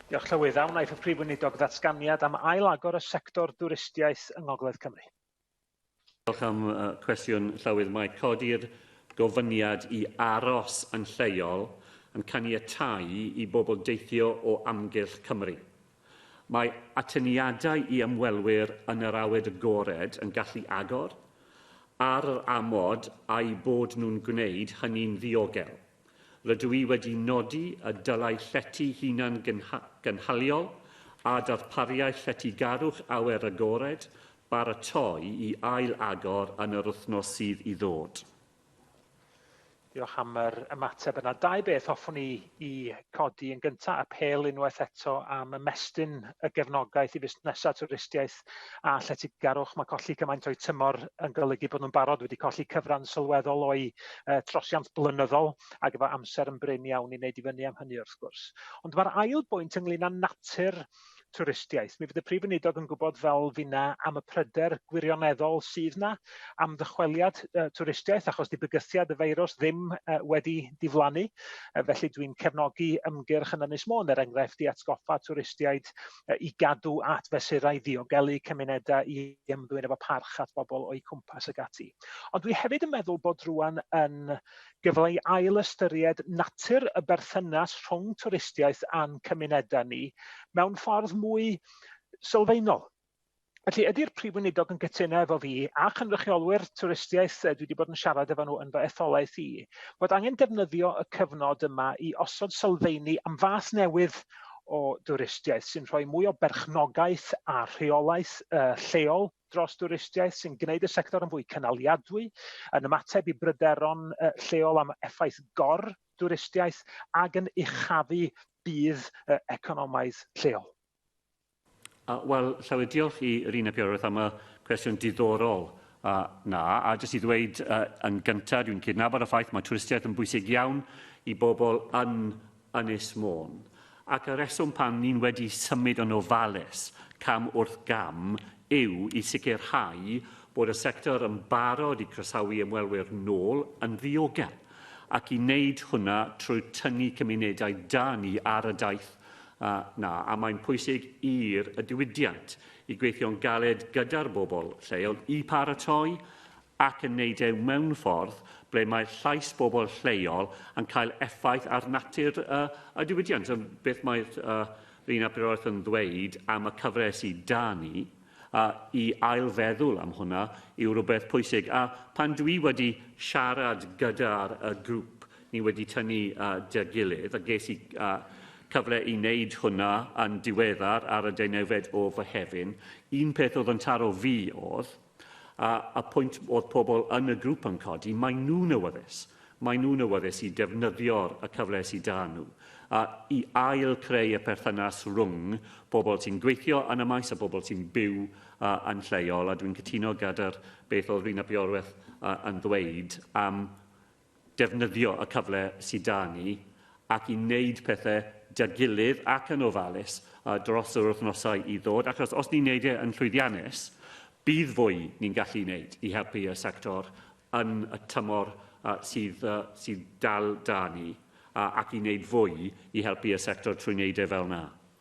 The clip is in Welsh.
Diolch Llywydd. Wnaeth y Prif Weinidog ddatganiad am ailagor y sector dwristiaeth yng ngogledd Cymru. Diolch am cwestiwn Llywydd. Mae codi'r gofyniad i aros yn lleol yn caniatáu i bobl deithio o amgylch Cymru. Mae atyniadau i ymwelwyr yn yr awed agored yn gallu agor ar yr amod a'i bod nhw'n gwneud hynny'n ddiogel. Rydw i wedi nodi y dylai llety hunan gynhaliol a darpariau lletygarwch awyr agored baratoi i ailagor yn yr wythnos sydd i ddod. Diolch am yr ymateb yna. Dau beth hoffwn i codi yn gyntaf, apel unwaith eto am ymestyn y gefnogaeth i fusnesau twristiaeth a lletygarwch. Mae colli cymaint o'i tymor yn golygu bod nhw'n barod wedi colli cyfran sylweddol o'i trosiant blynyddol ac efo amser yn brin iawn i wneud i fyny am hynny wrth gwrs. Ond mae'r ail bwynt ynglyn â natur twristiaeth. Mi fydd y Prif Weinidog yn gwybod fel finna am y pryder gwirioneddol sydd yna am ddychweliad twristiaeth achos di bygythiad y feirws ddim wedi diflannu. Felly dwi'n cefnogi ymgyrch yn Ynys Môn enghraifft i atgoffa twristiaid i gadw at fesurau ddiogelu cymunedau i ymddwyn efo parch at bobl o'i cwmpas ag ati. Ond dwi hefyd yn meddwl bod rwan yn gyfle i ail ystyried natur y berthynas rhwng twristiaeth a'n cymunedau ni mewn ffordd mwy sylfaenol. Felly, ydy'r Prif Weinidog yn gytuno efo fi a chynrychiolwyr twristiaeth, dwi wedi bod yn siarad efo nhw yn fy etholaeth i, bod angen defnyddio y cyfnod yma i osod sylfaenu am fath newydd o dwristiaeth sy'n rhoi mwy o berchnogaeth a rheolaeth lleol dros dwristiaeth sy'n gwneud y sector yn fwy cynaliadwy, yn ymateb i bryderon lleol am effaith gor dwristiaeth ac yn uchafu bydd economaidd lleol. Wel, Llywydd, diolch i Rina Piorwth am y cwestiwn diddorol na, a jyst i ddweud yn gyntaf, dwi'n cydnabod y ffaith mae twristiaeth yn bwysig iawn i bobl yn Ynys Môn. Ac y reswm pan ni'n wedi symud yn ofalus cam wrth gam yw i sicrhau bod y sector yn barod i croesawu ymwelwyr nôl yn ddiogel ac i wneud hwnna trwy tynnu cymunedau da ni ar y daith na, a mae'n pwysig i'r diwydiant i gweithio'n galed gyda'r bobl lleol i paratoi ac yn wneud e mewn ffordd ble mae llais bobl lleol yn cael effaith ar natur y diwydiant. Beth mae Rina Piorwth yn ddweud am y cyfle sydd da ni i ailfeddwl am hwnna yw rhywbeth pwysig. A pan dwi wedi siarad gyda'r grŵp ni wedi tynnu dy gilydd a ges i cyfle i wneud hwnna yn diweddar ar y 19 o Fehefin, un peth oedd yn taro fi oedd a pwynt oedd pobl yn y grŵp yn codi, mae nhw'n awyddus. Mae nhw'n awyddus i defnyddio'r cyfle sydd da nhw. I ail creu y perthynas rhwng bobl sy'n gweithio yn y maes a bobl sy'n byw yn lleol. A dwi'n cytuno gyda'r beth oedd Rina Piorwth yn ddweud am defnyddio y cyfle sydd da ni ac i wneud pethau dy gilydd ac yn ofalus dros yr wythnosau i ddod. Achos os ni'n wneud yn llwyddiannus, bydd fwy ni'n gallu wneud i helpu y sector yn y tymor sydd dal da ni ac i wneud fwy i helpu y sector trwy wneud e fel yna.